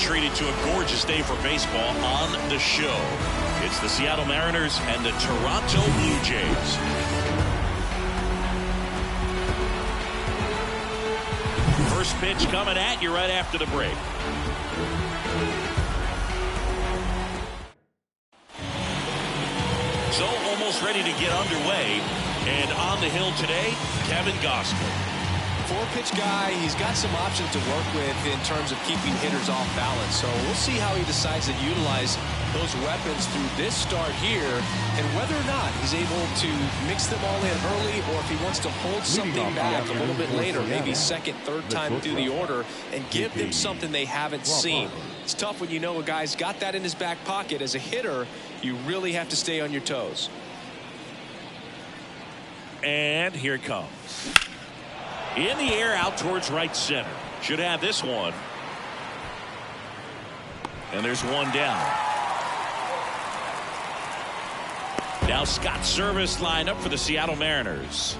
treated to a gorgeous day for baseball on the show. It's the Seattle Mariners and the Toronto Blue Jays. First pitch coming at you right after the break. So almost ready to get underway. And on the hill today, Kevin Gausman. Four-pitch guy, he's got some options to work with in terms of keeping hitters off balance. So we'll see how he decides to utilize those weapons through this start here, and whether or not he's able to mix them all in early, or if he wants to hold something back a little bit later, maybe second, third time through the order, and give them something they haven't seen. It's tough when you know a guy's got that in his back pocket. As a hitter, you really have to stay on your toes. And here it comes. In the air out towards right center. Should have this one. And there's one down. Now Scott Service lined up for the Seattle Mariners.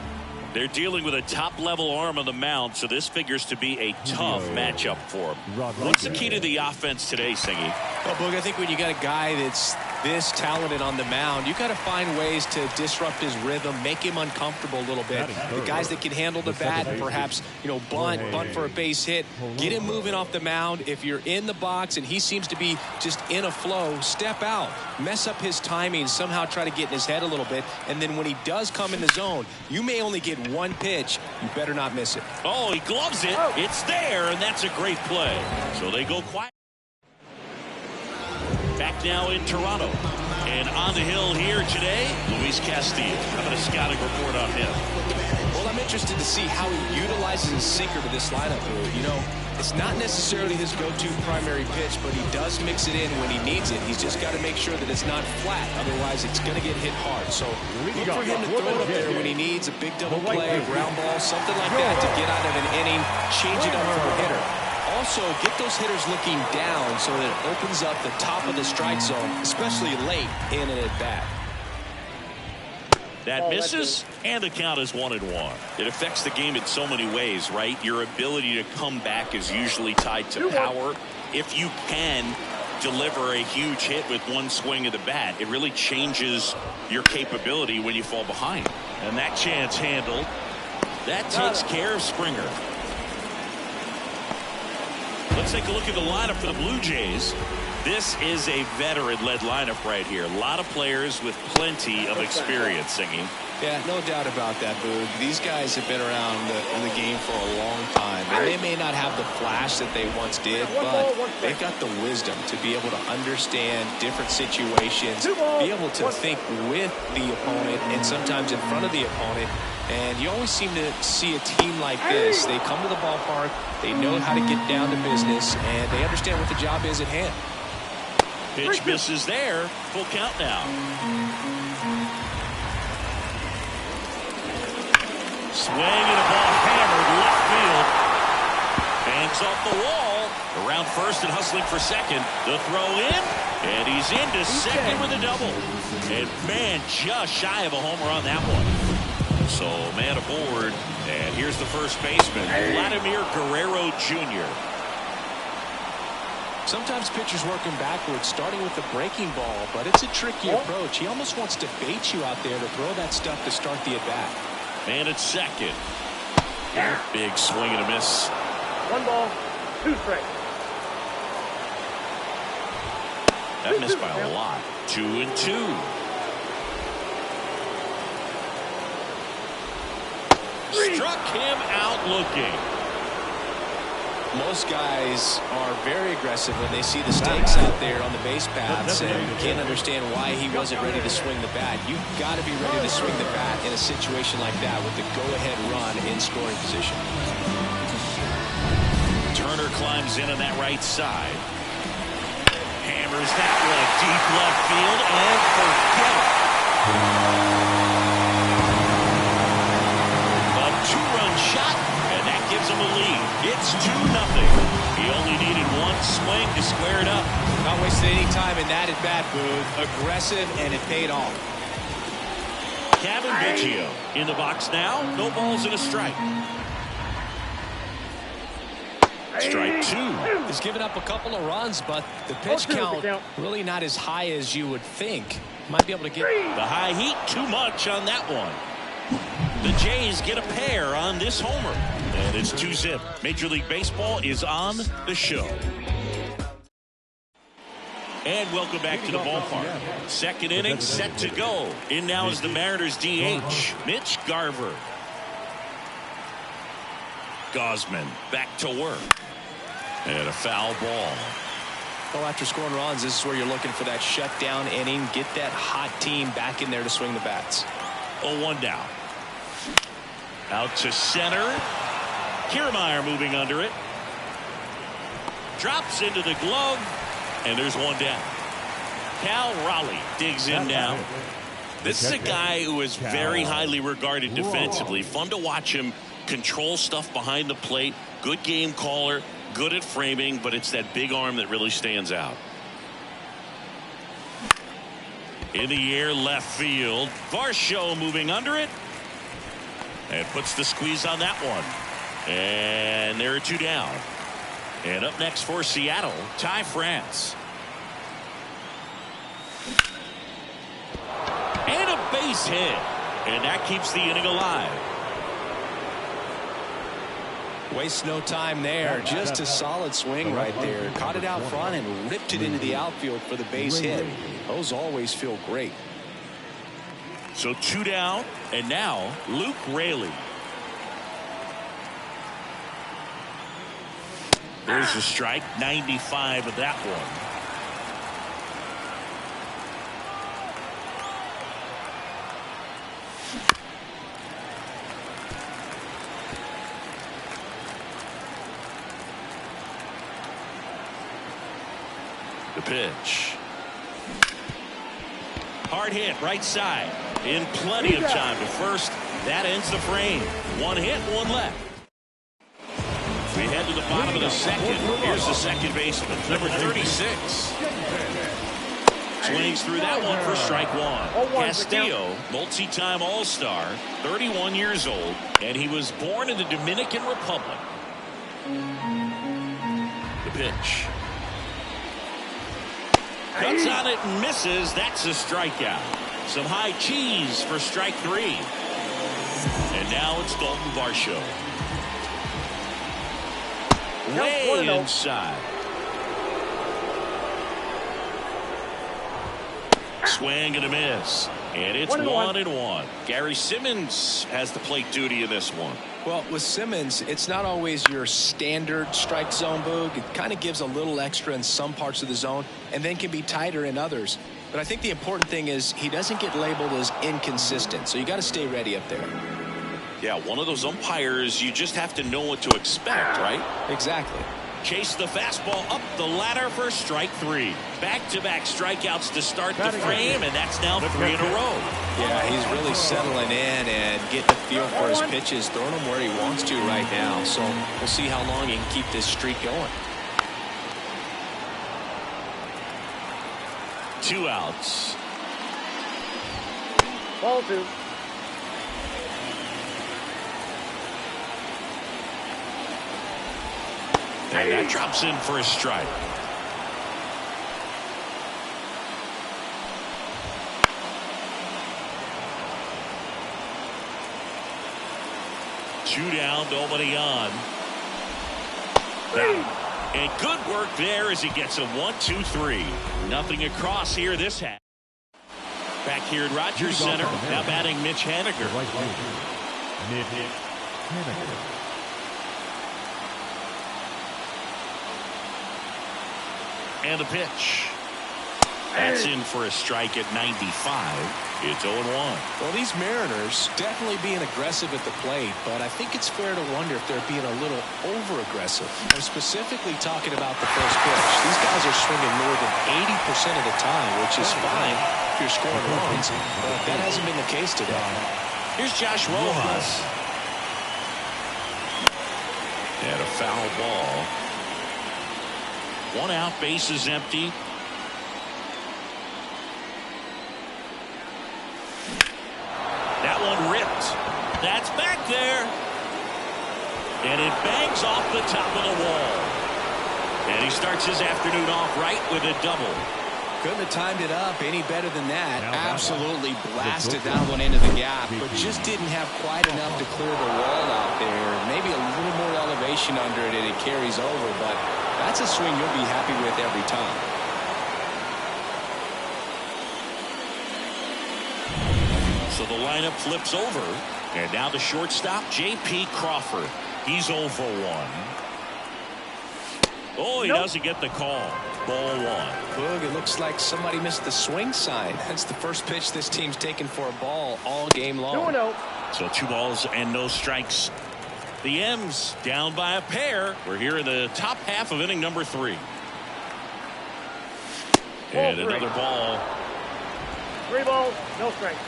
They're dealing with a top-level arm on the mound, so this figures to be a tough matchup for him. What's the key to the offense today, Singy? Well, Boog, I think when you got a guy that's this talented on the mound, you got to find ways to disrupt his rhythm, make him uncomfortable a little bit. The guys that can handle the bat, perhaps, bunt for a base hit, get him moving off the mound. If you're in the box and he seems to be just in a flow, step out, mess up his timing, somehow try to get in his head a little bit, and then when he does come in the zone, you may only get one pitch. You better not miss it. Oh, he gloves it. It's there, and that's a great play. So they go quiet. Back now in Toronto. And on the hill here today, Luis Castillo. How about a scouting report on him? Well, I'm interested to see how he utilizes his sinker to this lineup. It's not necessarily his go-to primary pitch, but he does mix it in when he needs it. He's just got to make sure that it's not flat. Otherwise, it's going to get hit hard. So look for him to throw it up there when he needs a big double play, ground ball, something like that to get out of an inning, change it up for a hitter. Also, get those hitters looking down so that it opens up the top of the strike zone, especially late in an at-bat. That misses, and the count is 1-1. It affects the game in so many ways, right? Your ability to come back is usually tied to power. If you can deliver a huge hit with one swing of the bat, it really changes your capability when you fall behind. And that chance handled. That takes care of Springer. Let's take a look at the lineup for the Blue Jays. This is a veteran-led lineup right here. A lot of players with plenty of experience, Singing. Yeah, no doubt about that, Boog. These guys have been around the game for a long time. And they may not have the flash that they once did, but they've got the wisdom to be able to understand different situations, be able to think with the opponent and sometimes in front of the opponent. And you always seem to see a team like this. They come to the ballpark, they know how to get down to business, and they understand what the job is at hand. Pitch misses there. Full count now. Swing and a ball hammered left field. Bangs off the wall. Around first and hustling for second. The throw in. And he's into second with a double. And man, just shy of a homer on that one. So man aboard. And here's the first baseman, Vladimir Guerrero Jr. Sometimes pitchers working backwards, starting with the breaking ball, but it's a tricky approach. He almost wants to bait you out there to throw that stuff to start the at-bat. Man at second. Big swing and a miss. 1 ball, 2 strikes. That missed by a lot. 2-2. Struck him out looking. Most guys are very aggressive when they see the stakes out there on the base paths and can't understand why he wasn't ready to swing the bat. You've got to be ready to swing the bat in a situation like that with the go-ahead run in scoring position. Turner climbs in on that right side. Hammers that one deep left field and forget it. A 2-run shot, and that gives him a lead. It's 2-0. He only needed one swing to square it up. Not wasting any time in that at bat, Boog. Aggressive, and it paid off. Kevin Biggio in the box now. No balls and a strike. Strike two. He's given up a couple of runs, but the pitch count really not as high as you would think. Might be able to get the high heat too much on that one. The Jays get a pair on this homer. And it's 2-zip. Major League Baseball is on the show. And welcome back to the ballpark. Second inning set to go. In now is the Mariners DH, Mitch Garver. Gausman back to work. And a foul ball. Well, after scoring runs, this is where you're looking for that shutdown inning. Get that hot team back in there to swing the bats. 0-1 down. Out to center. Kiermaier moving under it. Drops into the glove. And there's one down. Cal Raleigh digs in now. This is a guy who is very highly regarded defensively. Fun to watch him control stuff behind the plate. Good game caller. Good at framing, but it's that big arm that really stands out. In the air, left field. Varsho moving under it. And puts the squeeze on that one. And there are two down. And up next for Seattle, Ty France. And a base hit. And that keeps the inning alive. Waste no time there. Just a solid swing right there. Caught it out front and ripped it into the outfield for the base hit. Those always feel great. So two down. And now Luke Raley. There's a strike. 95 of that one. The pitch. Hard hit right side. In plenty of time to first. That ends the frame. One hit, one left. We head to the bottom of the second. Here's the second baseman, number 36. Swings through that one for strike one. Castillo, multi-time All-Star, 31 years old, and he was born in the Dominican Republic. The pitch. Cuts on it and misses. That's a strikeout. Some high cheese for strike three. And now it's Dalton Varsho. Way inside. Swing and a miss. And it's 1-1. Gary Simmons has the plate duty in this one. Well, with Simmons, it's not always your standard strike zone, Boog. It kind of gives a little extra in some parts of the zone and then can be tighter in others. But I think the important thing is he doesn't get labeled as inconsistent. So you got to stay ready up there. Yeah, one of those umpires, you just have to know what to expect, right? Exactly. Chase the fastball up the ladder for strike three. Back-to-back strikeouts to start the frame, and that's now 3 in a row. Yeah, he's really settling in and getting a feel for his pitches, throwing them where he wants to right now. So we'll see how long he can keep this streak going. 2 outs. Ball 2. And that drops in for a strike. Two down, nobody on. And good work there as he gets a 1-2-3. Nothing across here this half. Back here at Rogers Center, now batting Mitch Haniger. Mitch Haniger. And the pitch. That's in for a strike at 95. It's 0-1. Well, these Mariners definitely being aggressive at the plate, but I think it's fair to wonder if they're being a little over-aggressive. I'm specifically talking about the first pitch. These guys are swinging more than 80% of the time, which is fine if you're scoring runs, but that hasn't been the case today. Here's Josh Rojas. And a foul ball. 1 out, base is empty. That one ripped. That's back there. And it bangs off the top of the wall. And he starts his afternoon off right with a double. Couldn't have timed it up any better than that. Absolutely blasted that one into the gap, but just didn't have quite enough to clear the wall out there. Maybe a little more elevation under it and it carries over, but that's a swing you'll be happy with every time. So the lineup flips over, and now the shortstop, J.P. Crawford. He's 0 for 1. Oh, he doesn't get the call. Ball 1. Boog, it looks like somebody missed the swing sign. That's the first pitch this team's taken for a ball all game long. 2-0. So 2 balls and no strikes. The M's down by a pair. We're here in the top half of inning number 3. And another ball. 3 balls, no strikes.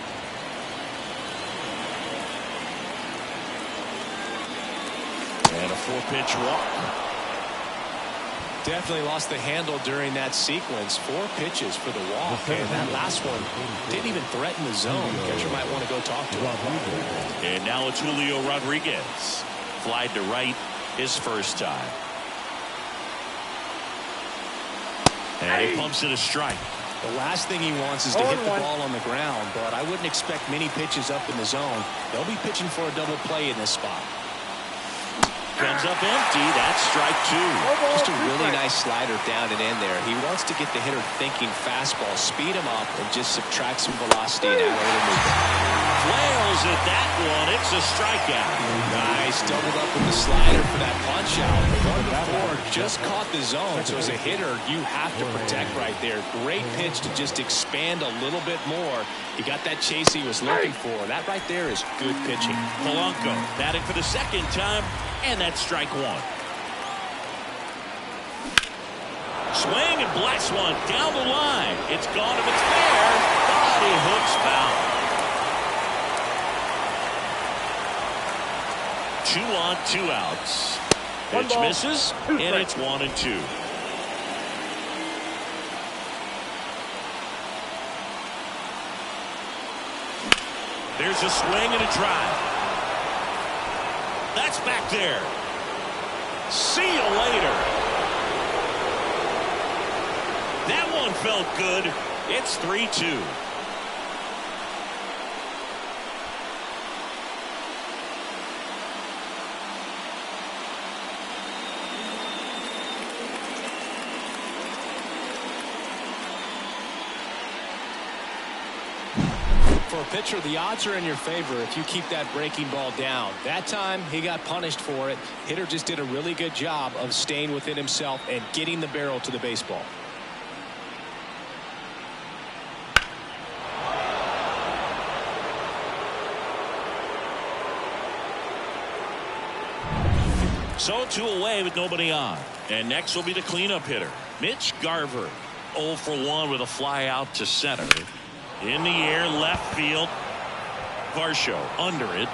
And a 4-pitch walk. Definitely lost the handle during that sequence. 4 pitches for the walk, and that last one didn't even threaten the zone. Catcher might want to go talk to him. And now it's Julio Rodriguez. Flied to right his first time. And he pumps it a strike. The last thing he wants is to hit the ball on the ground, but I wouldn't expect many pitches up in the zone. They'll be pitching for a double play in this spot. Comes up empty. That's strike 2. Just a really nice slider down and in there. He wants to get the hitter thinking fastball, speed him up, and just subtract some velocity and add a little movement. Flails at that one. It's a strikeout. Nice. Doubled up with the slider for that punch out. One before just caught the zone. So as a hitter, you have to protect right there. Great pitch to just expand a little bit more. He got that chase he was looking for. That right there is good pitching. Polanco batting for the second time, and that's strike 1. Swing and blast one down the line. It's gone if it's fair. Body hooks foul. 2 on, 2 outs. Pitch misses, and it's 1-2. There's a swing and a drive. That's back there. See you later. That one felt good. It's 3-2. For a pitcher, the odds are in your favor if you keep that breaking ball down. That time, he got punished for it. Hitter just did a really good job of staying within himself and getting the barrel to the baseball. So 2 away with nobody on. And next will be the cleanup hitter, Mitch Garver. 0 for 1 with a fly out to center. In the air, left field. Varsho under it.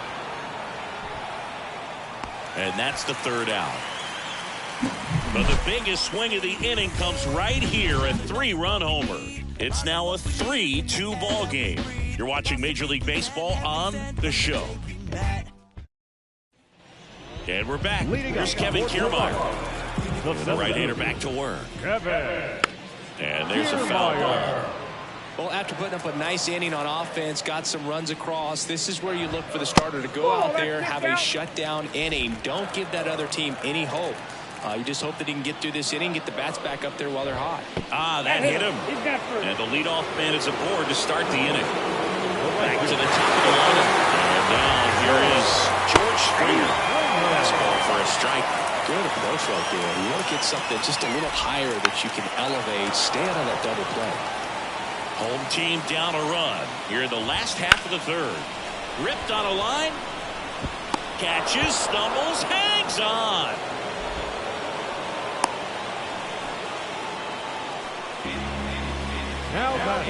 And that's the 3rd out. But the biggest swing of the inning comes right here, a 3-run homer. It's now a 3-2 ball game. You're watching Major League Baseball on The Show. And we're back. Here's Kevin Kiermaier. The right-hander back to work. And there's a foul ball. Well, after putting up a nice inning on offense, got some runs across, this is where you look for the starter to go out there, have a shutdown inning. Don't give that other team any hope. You just hope that he can get through this inning, get the bats back up there while they're hot. That hit him. And the leadoff man is aboard to start the inning. Back to the top of the lineup. And now here is George Springer. Fastball for a strike. Good approach right there. You want to get something just a little higher that you can elevate. Stay out of that double play. Home team down a run here in the last half of the 3rd. Ripped on a line. Catches, stumbles, hangs on. Now back.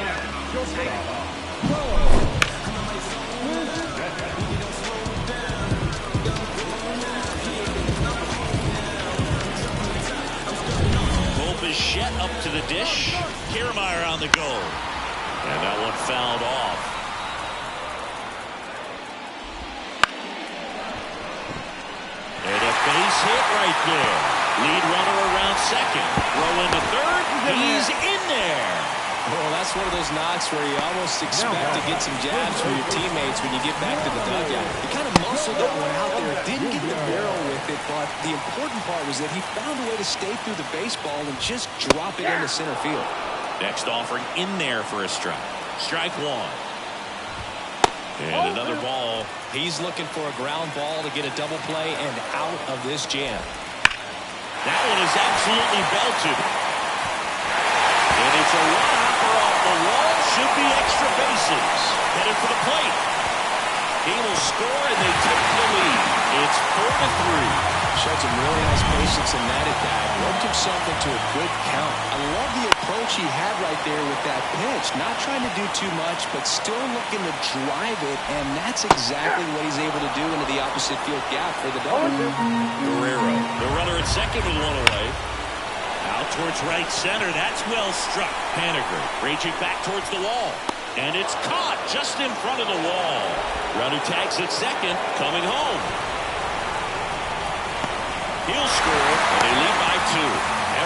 Bichette up to the dish. Kiermaier on the go. And that one fouled off. And a right there. Lead runner around second. Throw into third. He's in there. Well, that's one of those knocks where you almost expect to get some jabs from your teammates when you get back to the dugout. He kind of muscled that one out there. Didn't get the barrel with it, but the important part was that he found a way to stay through the baseball and just drop it into center field. Next offering in there for a strike. Strike one. And another ball. He's looking for a ground ball to get a double play and out of this jam. That one is absolutely belted. And it's a one-hopper off the wall. Should be extra bases. Headed for the plate. He will score, and they take the lead. It's 4-3. Showed some really nice patience in that at bat. Worked himself into a good count. I love the approach he had right there with that pitch. Not trying to do too much, but still looking to drive it, and that's exactly what he's able to do into the opposite field gap for the double. Guerrero, the runner at second with one away. Out towards right center. That's well struck. Haniger raging back towards the wall. And it's caught just in front of the wall. Runner tags at second, coming home. He'll score, and they lead by 2.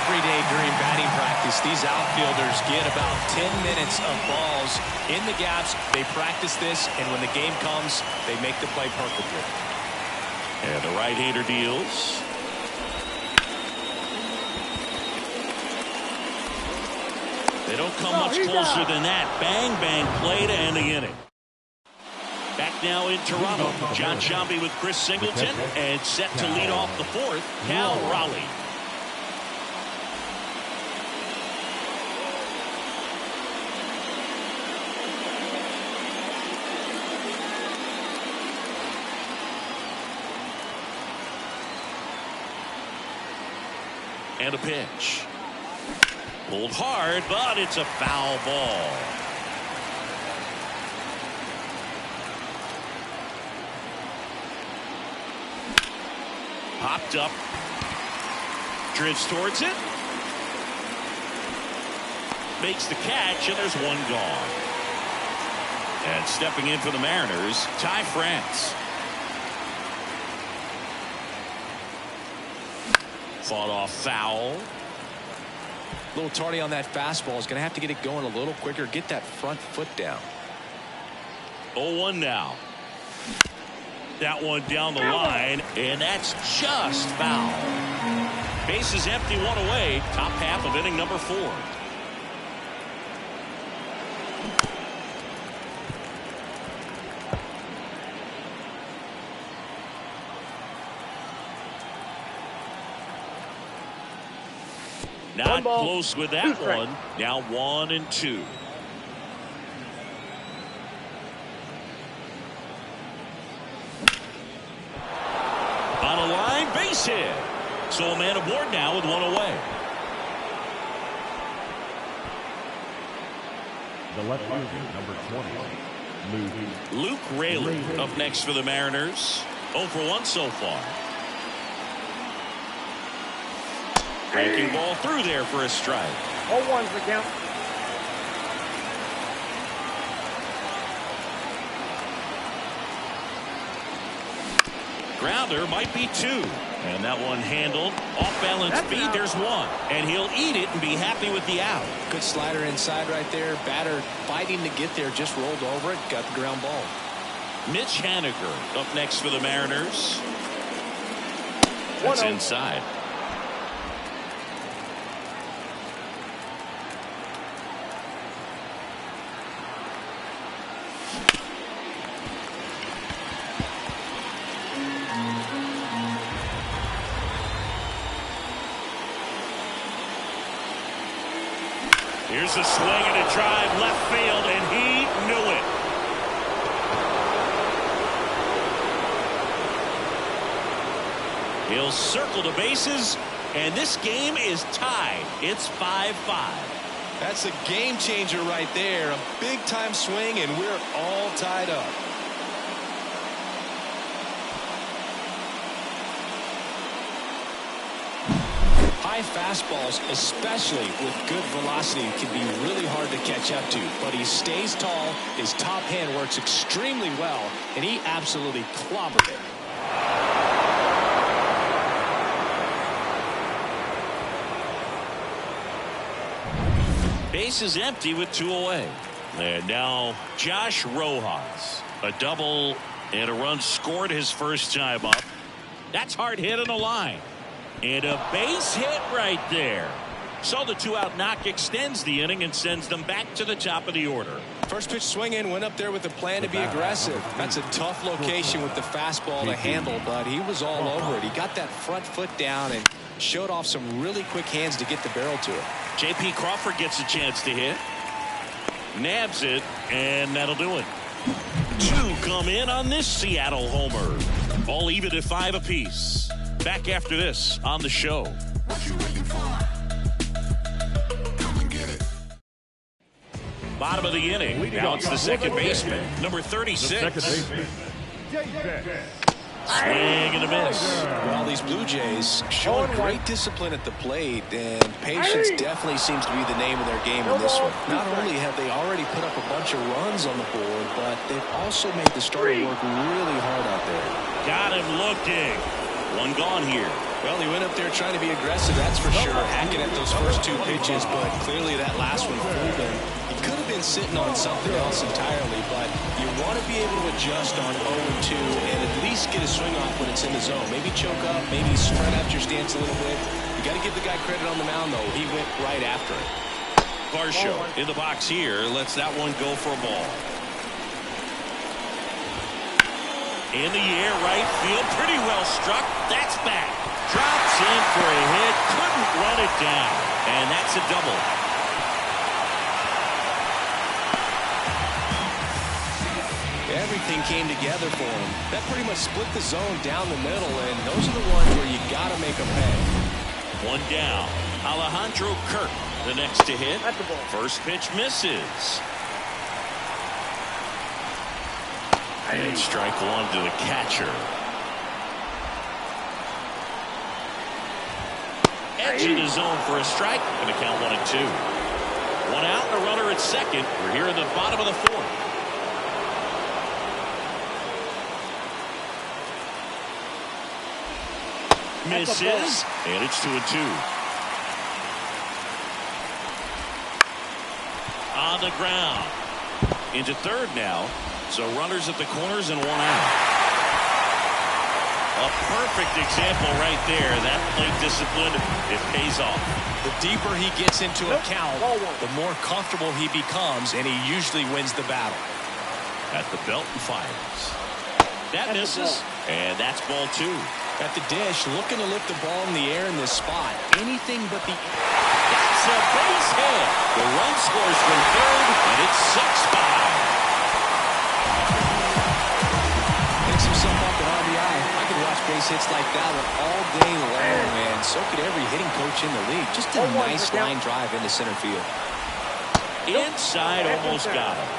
Every day during batting practice, these outfielders get about 10 minutes of balls in the gaps. They practice this, and when the game comes, they make the play perfectly. And the right-hander deals. They don't come much closer than that. Bang, bang play to end the inning. Back now in Toronto, John Shambi with Chris Singleton, and set to lead off the fourth, Cal Raleigh. And a pitch. Pulled hard, but it's a foul ball. Popped up. Drifts towards it. Makes the catch, and there's one gone. And stepping in for the Mariners, Ty France. Fought off foul. A little tardy on that fastball. Is going to have to get it going a little quicker. Get that front foot down. 0-1 now. That one down the line, and that's just foul. Bases empty, one away. Top half of inning number 4. Not close with that one. Now 1-2. On a line, base hit. So a man aboard now with one away. The left fielder, number 20, Luke Raley up next for the Mariners. 0 for 1 so far. Breaking ball through there for a strike. 0-1's the count. Grounder might be 2. And that one handled. Off balance feed. There's one. And he'll eat it and be happy with the out. Good slider inside right there. Batter fighting to get there. Just rolled over it. Got the ground ball. Mitch Haniger up next for the Mariners. That's inside. Here's a swing and a drive left field, and he knew it. He'll circle the bases, and this game is tied. It's 5-5. That's a game changer right there. A big time swing, and we're all tied up. High fastballs, especially with good velocity, can be really hard to catch up to. But he stays tall. His top hand works extremely well, and he absolutely clobbered it. Base is empty with 2 away. And now Josh Rojas. A double and a run scored his first time up. That's hard hit on the line. And a base hit right there. So the 2-out knock extends the inning and sends them back to the top of the order. First pitch swing in, went up there with a plan to be aggressive. That's a tough location with the fastball to handle, but he was all over it. He got that front foot down and showed off some really quick hands to get the barrel to it. J.P. Crawford gets a chance to hit. Nabs it, and that'll do it. 2 come in on this Seattle homer. All even at 5 apiece. Back after this on the show. What you waiting for? Come and get it. Bottom of the inning. Now it's the second baseman, number 36. Swing and a miss. Well, these Blue Jays showing great discipline at the plate, and patience definitely seems to be the name of their game in this one. Not only have they already put up a bunch of runs on the board, but they've also made the starter work really hard out there. Got him looking. 1 gone here. Well, he went up there trying to be aggressive, that's for sure, hacking at those first 2 pitches, but clearly that last one fooled him. He could have been sitting on something else entirely, but you want to be able to adjust on 0-2 and at least get a swing off when it's in the zone. Maybe choke up, maybe spread out your stance a little bit. You got to give the guy credit on the mound, though. He went right after it. Varsho in the box here lets that one go for a ball. In the air, right field, pretty well struck. That's back. Drops in for a hit. Couldn't run it down. And that's a double. Everything came together for him. That pretty much split the zone down the middle, and those are the ones where you got to make them pay. 1 down. Alejandro Kirk, the next to hit. First pitch misses. And strike 1 to the catcher. Edge of the zone for a strike. Going to count 1-2. 1 out and a runner at second. We're here in the bottom of the 4th. Misses, and it's 2-2. On the ground. Into third now. So runners at the corners and 1 out. A perfect example right there. That plate discipline, it pays off. The deeper he gets into a count, the more comfortable he becomes, and he usually wins the battle. At the belt and fires. That misses, and that's ball 2. At the dish, looking to lift the ball in the air in this spot. Anything but the... That's a base hit. The run scores from third, and it's 6-5. Picks himself up at RBI. I could watch base hits like that one all day long, and so could every hitting coach in the league. Just a nice line drive into center field. Inside, almost got him.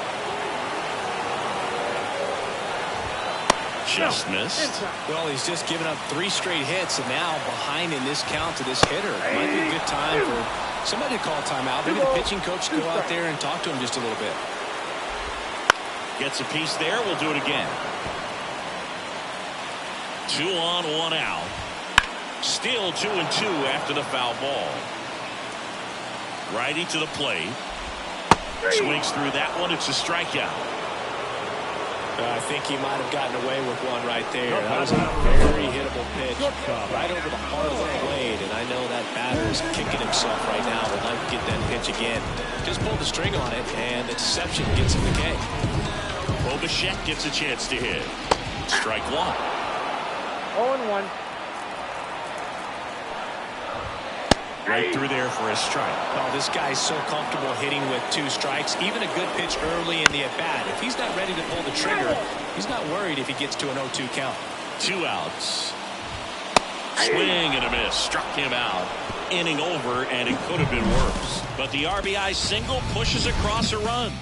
Just missed. Well, he's just given up 3 straight hits, and now behind in this count to this hitter. Might be a good time for somebody to call timeout. Maybe the pitching coach to go out there and talk to him just a little bit. Gets a piece there. We'll do it again. 2 on, 1 out. Still 2-2 after the foul ball. Righty to the plate. Swings through that one. It's a strikeout. I think he might have gotten away with one right there. That was a very hittable pitch right over the heart of the plate, and I know that batter is kicking himself right now. Would like to get that pitch again. Just pulled the string on it, and the deception gets him the game. Bobachek gets a chance to hit. Strike 1. 0-1. Right through there for a strike. Well, this guy's so comfortable hitting with 2 strikes. Even a good pitch early in the at-bat. If he's not ready to pull the trigger, he's not worried if he gets to an 0-2 count. 2 outs. Swing and a miss. Struck him out. Inning over, and it could have been worse. But the RBI single pushes across a run.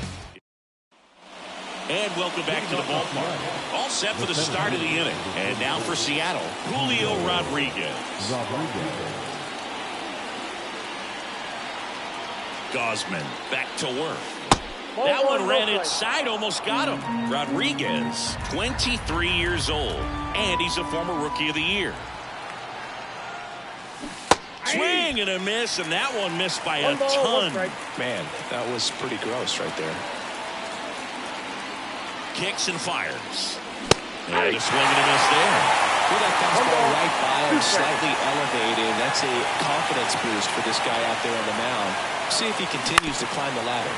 And welcome back to the ballpark. All set for the start of the inning. And now for Seattle, Julio Rodriguez. Gosman back to work. That one ran inside, almost got him. Rodriguez, 23 years old, and he's a former Rookie of the Year. Swing and a miss, and that one missed by a ton. Man, that was pretty gross right there. Kicks and fires. And a swing and a miss there. With that fastball right by him, slightly elevated. That's a confidence boost for this guy out there on the mound. See if he continues to climb the ladder.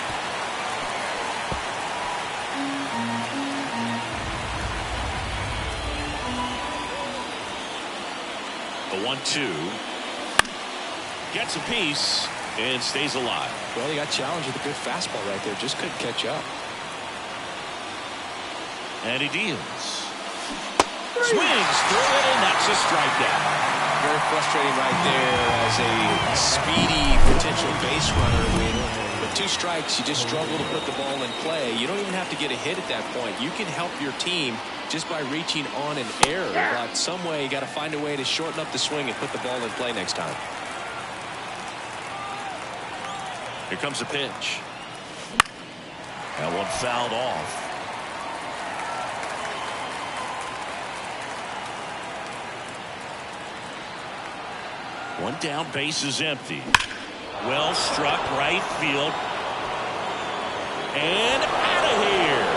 The 1-2. Gets a piece and stays alive. Well, he got challenged with a good fastball right there. Just couldn't catch up. And he deals. Swings through it, and that's a strikeout. Very frustrating right there as a speedy potential base runner. With 2 strikes, you just struggle to put the ball in play. You don't even have to get a hit at that point. You can help your team just by reaching on an error. But some way, you got to find a way to shorten up the swing and put the ball in play next time. Here comes a pitch. That one fouled off. One down, base is empty. Well struck, right field. And out of here.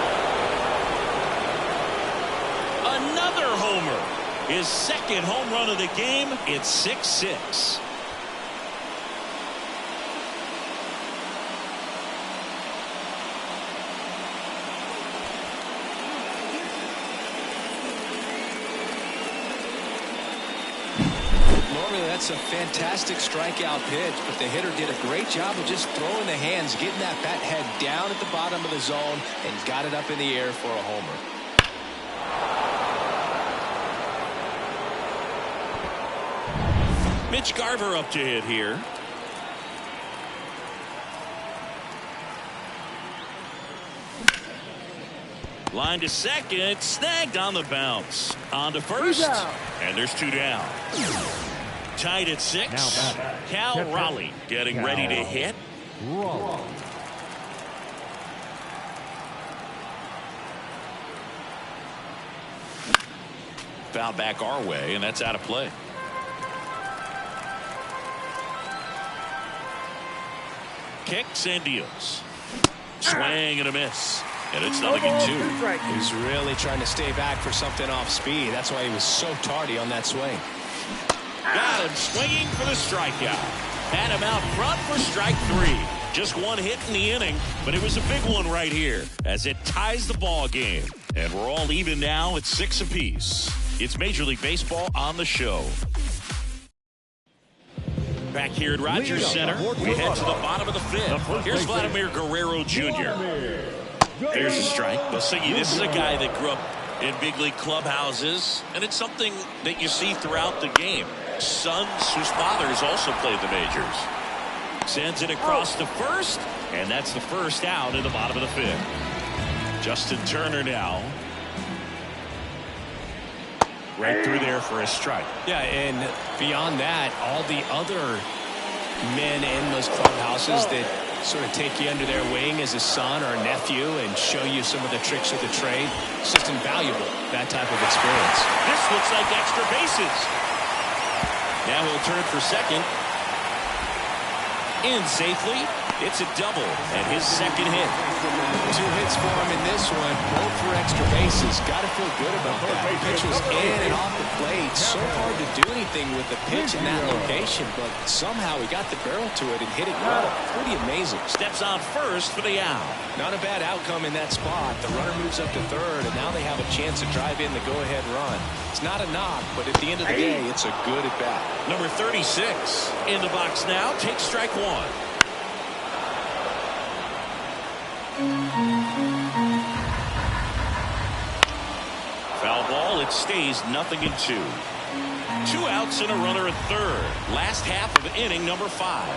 Another homer. His second home run of the game. It's 6-6. Normally that's a fantastic strikeout pitch, but the hitter did a great job of just throwing the hands, getting that bat head down at the bottom of the zone, and got it up in the air for a homer. Mitch Garver up to hit here. Line to second, snagged on the bounce. On to first, and there's 2 down. Tied at 6. Cal Raleigh getting ready to hit. Foul back our way, and that's out of play. Kicks and deals. Swing and a miss. And it's 0-2. He's really trying to stay back for something off speed. That's why he was so tardy on that swing. Got him swinging for the strikeout. Had him out front for strike 3. Just one hit in the inning, but it was a big one right here as it ties the ball game. And we're all even now at 6 apiece. It's Major League Baseball on the show. Back here at Rogers Center, we head to the bottom of the 5th. Here's Vladimir Guerrero Jr. There's a strike. Basigi, this is a guy that grew up in big league clubhouses, and it's something that you see throughout the game. Sons whose fathers also played the majors. Sends it across to first, and that's the first out in the bottom of the 5th. Justin Turner now. Right through there for a strike. Yeah, and beyond that, all the other men in those clubhouses that sort of take you under their wing as a son or a nephew and show you some of the tricks of the trade. It's just invaluable, that type of experience. This looks like extra bases. Now he'll turn for second. In safely. It's a double and his second hit. 2 hits for him in this one, both for extra bases. Got to feel good about that. The pitch was in and off the plate. So hard to do anything with the pitch in that location, but somehow he got the barrel to it and hit it well. Pretty amazing. Steps on first for the out. Not a bad outcome in that spot. The runner moves up to third, and now they have a chance to drive in the go-ahead run. It's not a knock, but at the end of the day, it's a good at-bat. Number 36 in the box now. Takes strike 1. Foul ball. It stays 0-2. 2 outs and a runner at third. Last half of inning number 5.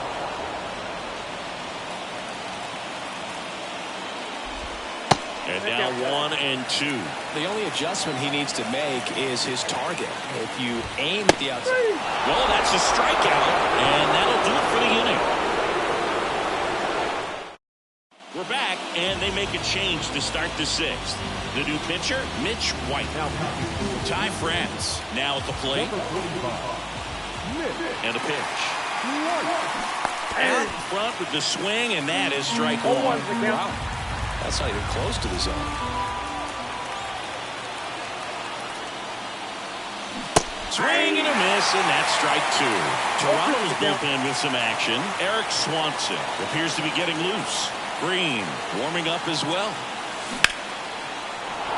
And now 1-2. The only adjustment he needs to make is his target. If you aim at the outside. Well, that's a strikeout, and that'll do it for the inning. We're back, and they make a change to start the 6th. The new pitcher, Mitch White. Ty France now at the plate. And a pitch. Out in front with the swing, and that is strike one. Wow. That's not even close to the zone. Swing and a miss, and that's strike two. Toronto's bullpen with some action. Eric Swanson appears to be getting loose. Green warming up as well.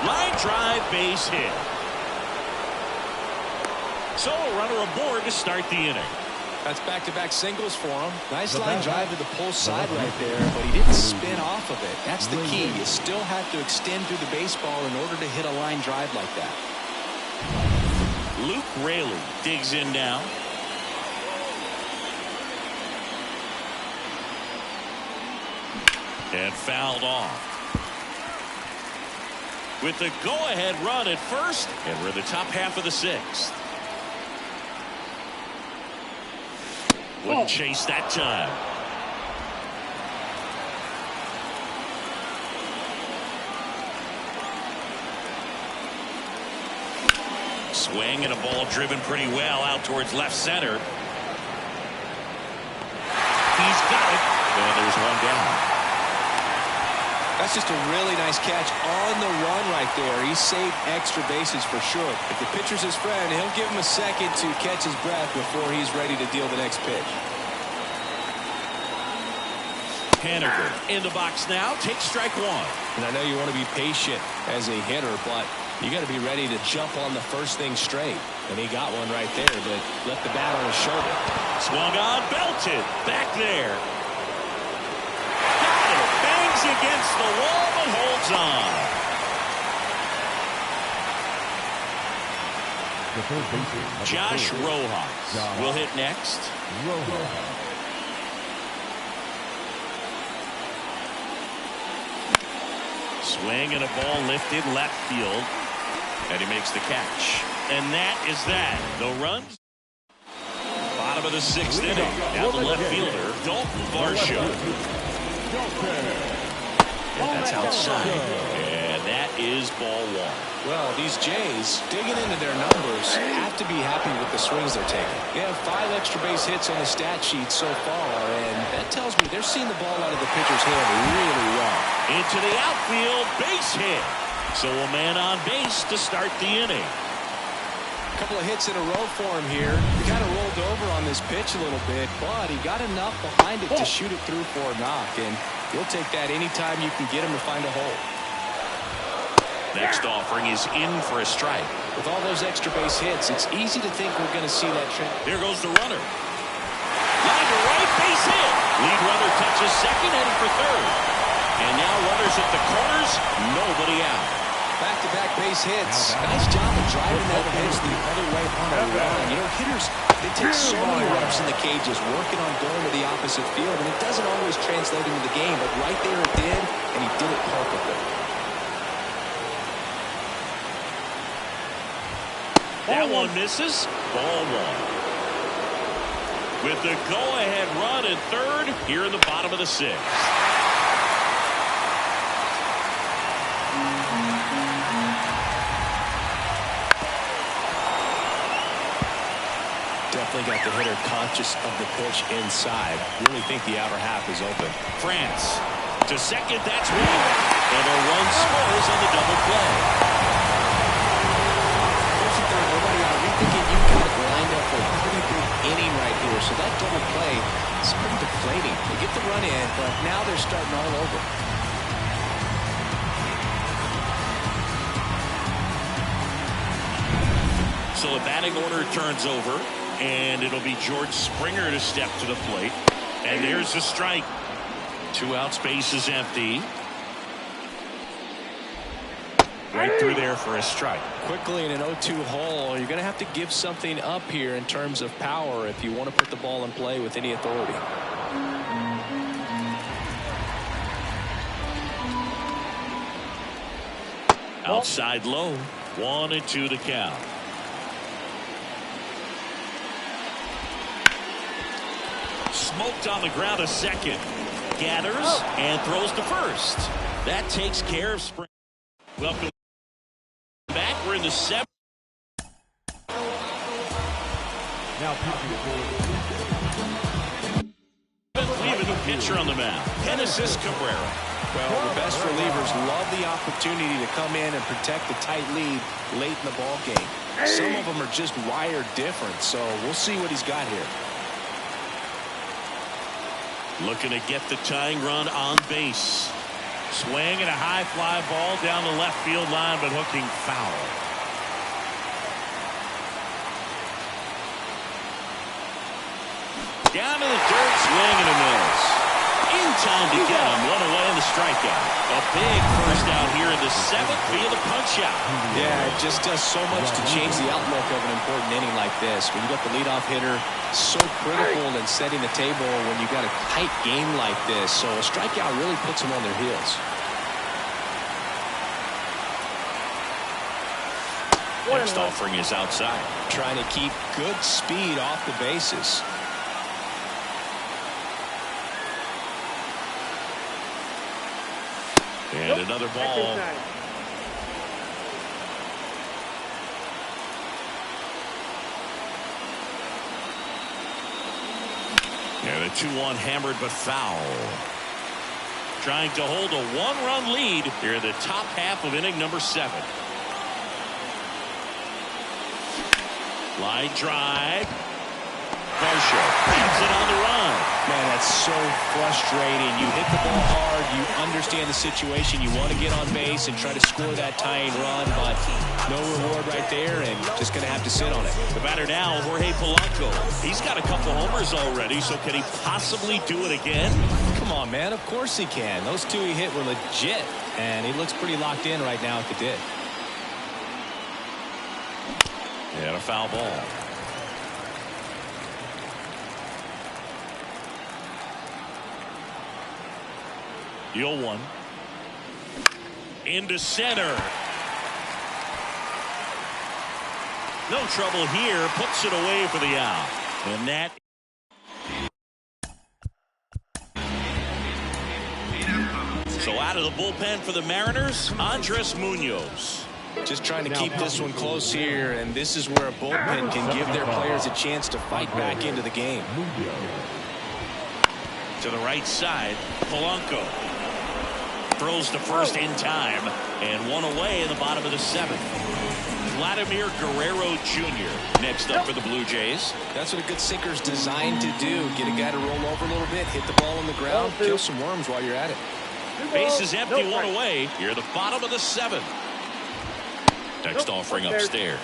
Line drive, base hit. So a runner aboard to start the inning. That's back-to-back singles for him. Nice line drive to the pull side right there, but he didn't spin off of it. That's the key. You still have to extend through the baseball in order to hit a line drive like that. Luke Raley digs in now. And fouled off. With the go-ahead run at first, and we're in the top half of the sixth. Wouldn't chase that time. Swing and a ball driven pretty well out towards left center. He's got it. And there's one down. That's just a really nice catch on the run right there. He saved extra bases for sure. If the pitcher's his friend, he'll give him a second to catch his breath before he's ready to deal the next pitch. Haniger in the box now. Takes strike one. And I know you want to be patient as a hitter, but you got to be ready to jump on the first thing straight. And he got one right there, but left the bat on his shoulder. Swung on, belted. Back there. Bangs against the wall, but holds on. Josh Rojas will hit next. Swing and a ball lifted left field. And he makes the catch. And that is that. No runs. Bottom of the sixth inning. Now the left fielder, Dalton Varsho. And that's outside. And that is ball one. Well, these Jays, digging into their numbers, have to be happy with the swings they're taking. They have 5 extra base hits on the stat sheet so far, and that tells me they're seeing the ball out of the pitcher's hand really well. Into the outfield, base hit. So a man on base to start the inning. A couple of hits in a row for him here. He kind of rolled over on this pitch a little bit, but he got enough behind it to shoot it through for a knock, and he'll take that anytime you can get him to find a hole. Next offering is in for a strike. With all those extra base hits, it's easy to think we're going to see that trend. There goes the runner. Line to right, base hit. Lead runner touches second, heading for third. And now runners at the corners, nobody out. Back-to-back base hits. Nice job of driving that pitch the other way on a run. You know, hitters, they take so many reps in the cages working on going to the opposite field, and it doesn't always translate into the game, but right there it did, and he did it perfectly. That one misses. Ball one. With the go-ahead run at third here in the bottom of the sixth. Definitely got the hitter conscious of the pitch inside. Really think the outer half is open. France to second. That's one. And a run scores on the double play. Thinking you've got it lined up for a pretty big inning right here. So that double play is pretty deflating. They get the run in, but now they're starting all over. So the batting order turns over, and it'll be George Springer to step to the plate. And there's the strike. 2 out, space is empty. Right through there for a strike. Quickly in an 0-2 hole, you're going to have to give something up here in terms of power if you want to put the ball in play with any authority. Outside low. 1-2 the count. Smoked on the ground a second. Gathers and throws to first. That takes care of Springer. Welcome back. We're in the 7th. Now pitching for We have a new pitcher on the mound, Genesis Cabrera. Well, the best relievers love the opportunity to come in and protect the tight lead late in the ball game. Some of them are just wired different, so we'll see what he's got here. Looking to get the tying run on base. Swing and a high fly ball down the left field line, but hooking foul. Down to the dirt, swing and a miss. In time to get him, one away in the strikeout. A big first out here in the seventh via the punch out. Yeah, it just does so much to change the outlook of an important inning like this. When you got the leadoff hitter, so critical in setting the table when you got a tight game like this. So a strikeout really puts them on their heels. Next offering is outside. Trying to keep good speed off the bases. And another ball. And a 2-1 hammered but foul. Trying to hold a one-run lead here in the top half of inning number 7. Line drive. Varsho grabs it on the run. Man, that's so frustrating. You hit the ball hard. You understand the situation. You want to get on base and try to score that tying run, but no reward right there, and just going to have to sit on it. The batter now, Jorge Polanco. He's got a couple homers already, so can he possibly do it again? Come on, man. Of course he can. Those two he hit were legit, and he looks pretty locked in right now at the dip. And a foul ball. The 0-1. Into center. No trouble here. Puts it away for the out. And that. So out of the bullpen for the Mariners, Andres Munoz. Just trying to keep this one close here, and this is where a bullpen can give their players a chance to fight back into the game. To the right side, Polanco throws to first in time, and one away in the bottom of the 7th. Vladimir Guerrero Jr. next up for the Blue Jays. That's what a good sinker's designed to do. Get a guy to roll over a little bit, hit the ball on the ground, kill some worms while you're at it. Base is empty, one away. Here at the bottom of the 7th. Next offering upstairs.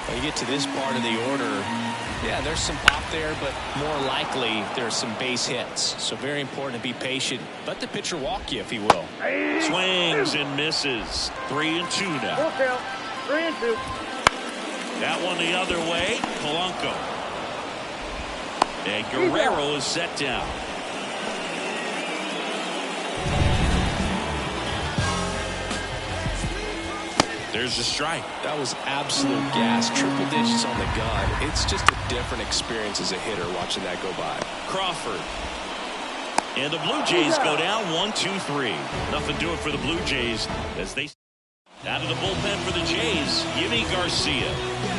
When you get to this part of the order, yeah, there's some pop there, but more likely there's some base hits. So very important to be patient. Let the pitcher walk you if he will. Swings and misses. 3-2 now. 3-2. That one the other way. Polanco. And Guerrero is set down. There's a strike. That was absolute gas. Triple digits on the gun. It's just a different experience as a hitter watching that go by. Crawford. And the Blue Jays go down 1-2-3. Nothing doing for the Blue Jays as they out of the bullpen for the Jays. Yimi Garcia.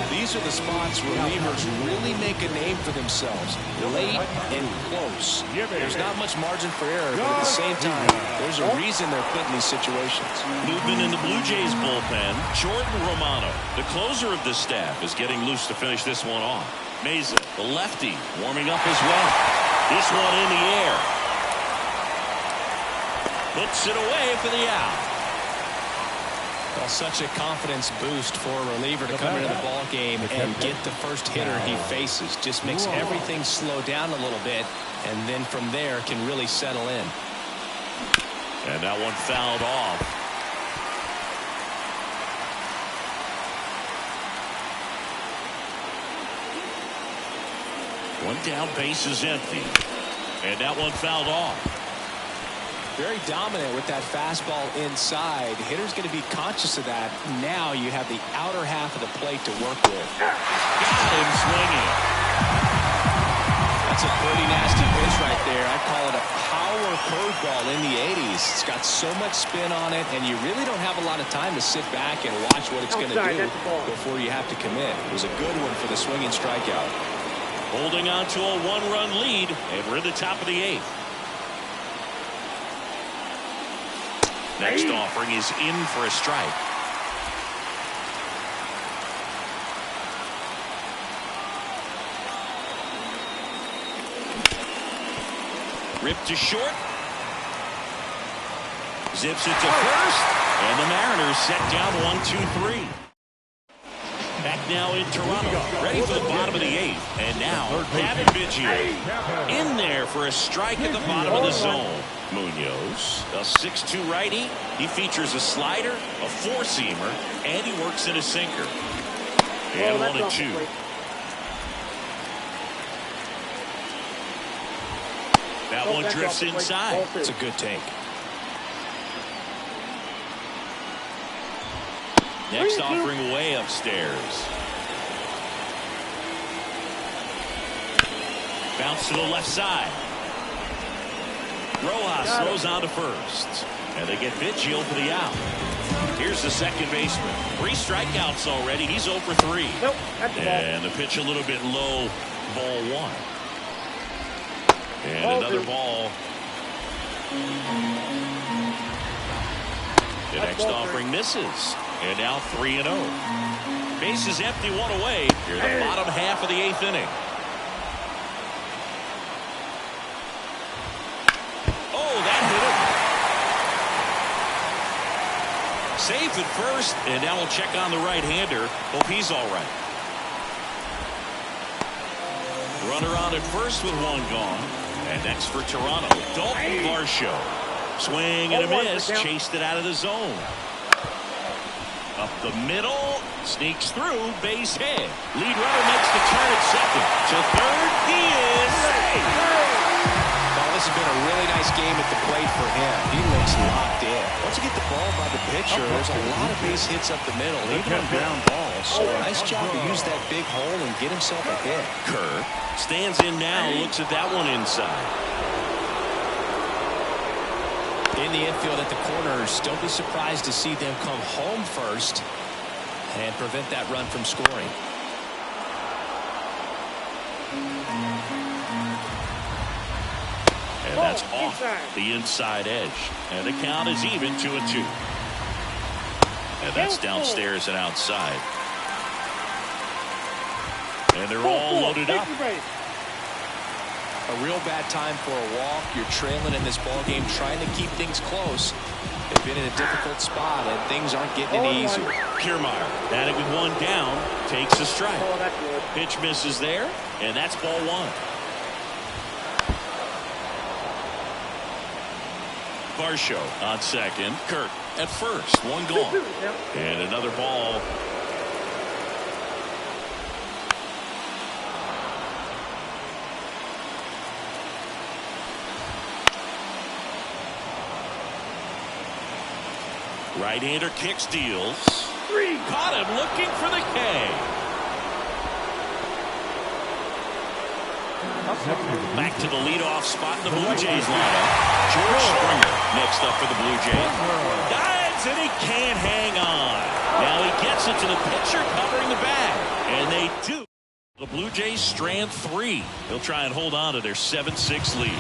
These are the spots relievers really make a name for themselves. Late and close. There's not much margin for error, but at the same time, there's a reason they're put in these situations. Movement in the Blue Jays bullpen. Jordan Romano, the closer of this staff, is getting loose to finish this one off. Meza, the lefty, warming up as well. This one in the air. Puts it away for the out. Well, such a confidence boost for a reliever to come into the ball game and get the first hitter he faces. Just makes everything slow down a little bit, and then from there can really settle in. And that one fouled off. One down, base is empty. And that one fouled off. Very dominant with that fastball inside. The hitter's going to be conscious of that. Now you have the outer half of the plate to work with. Got him swinging. That's a pretty nasty pitch right there. I call it a power curveball in the 80s. It's got so much spin on it, and you really don't have a lot of time to sit back and watch what it's going to do before you have to commit. It was a good one for the swinging strikeout. Holding on to a one-run lead, and we're in the top of the 8th. Next offering is in for a strike. Ripped to short. Zips it to first. And the Mariners set down 1-2-3. Back now in Toronto. Ready for the bottom of the 8th. And now Gavin Biggio in there for a strike at the bottom of the zone. Munoz, a 6'2 righty. He features a slider, a four-seamer, and he works in a sinker. And 1-2. That one drifts inside. It's a good take. Next offering way upstairs. Bounce to the left side. Rojas throws on to first. And they get Biggio for the out. Here's the second baseman. 3 strikeouts already. He's 0 for 3. Nope, and the pitch a little bit low. Ball 1. And another ball. The next offering misses. And now 3-0. Bases empty, 1 away. Here in the bottom half of the 8th inning. Oh, that hit him. Safe at first, and now we'll check on the right-hander. Hope he's all right. Runner on at first with 1 gone. And next for Toronto, Dalton Varsho. Swing and a miss. Chased it out of the zone. Up the middle. Sneaks through. Base hit. Lead runner makes the turn at second. To third. He is safe. Well, this has been a really nice game at the plate for him. He looks locked in. Once you get the ball by the pitcher, there's a lot of base hits up the middle, even on ground balls. So nice job to use that big hole and get himself a hit. Kerr stands in now, looks at that one inside. In the infield at the corners, don't be surprised to see them come home first and prevent that run from scoring. And that's off the inside edge. And the count is even 2-2. And that's downstairs and outside. And they're all loaded up. A real bad time for a walk. You're trailing in this ball game, trying to keep things close. They've been in a difficult spot, and things aren't getting any easier. Kiermaier batting with 1 down, takes a strike. Pitch misses there, and that's ball 1. Varsho on second. Kirk at first. 1 gone. And another ball. Right-hander kicks, deals. Caught him looking for the K. Back to the leadoff spot in the Blue Jays lineup. George Springer next up for the Blue Jays. Dives and he can't hang on. Now he gets it to the pitcher covering the bag. And they do. The Blue Jays strand 3. They'll try and hold on to their 7-6 lead.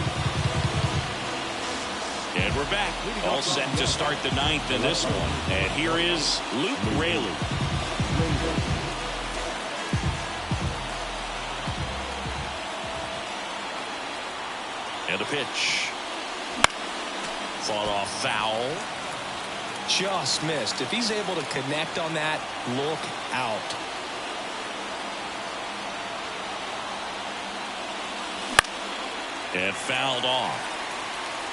And we're back. All set to start the 9th in this one. And here is Luke Raley. And a pitch. Fought off foul. Just missed. If he's able to connect on that, look out. And fouled off.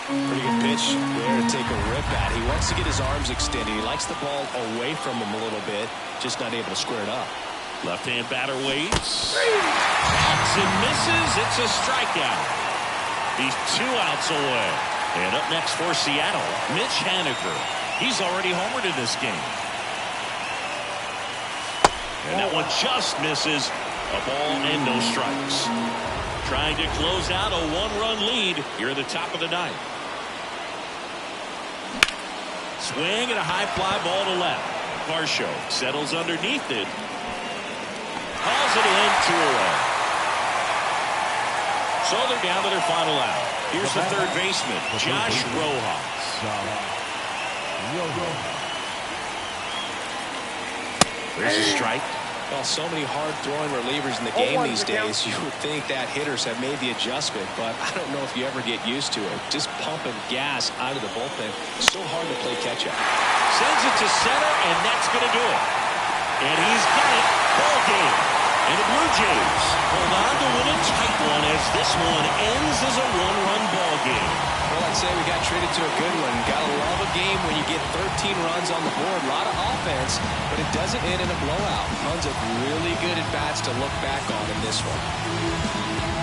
Pretty good pitch there to take a rip at. He wants to get his arms extended. He likes the ball away from him a little bit, just not able to square it up. Left-hand batter waits. Bats and misses. It's a strikeout. He's 2 outs away. And up next for Seattle, Mitch Haniger. He's already homered in this game. And that one just misses. A ball and no strikes. Trying to close out a 1-run lead here at the top of the 9th. Swing and a high fly ball to left. Varsho settles underneath it. Hauls it in, 2 away. So they're down to their final out. Here's the third baseman, Josh Rojas. There's a strike. Well, so many hard-throwing relievers in the game these days, you would think that hitters have made the adjustment, but I don't know if you ever get used to it. Just pumping gas out of the bullpen. It's so hard to play catch-up. Sends it to center, and that's going to do it. And he's got it. Ball game. And the Blue Jays hold on to win a tight one as this one ends as a one-run ball game. Well, I'd say we got treated to a good one. Gotta love a game when you get 13 runs on the board. A lot of offense, but it doesn't end in a blowout. Tons of really good at-bats to look back on in this one.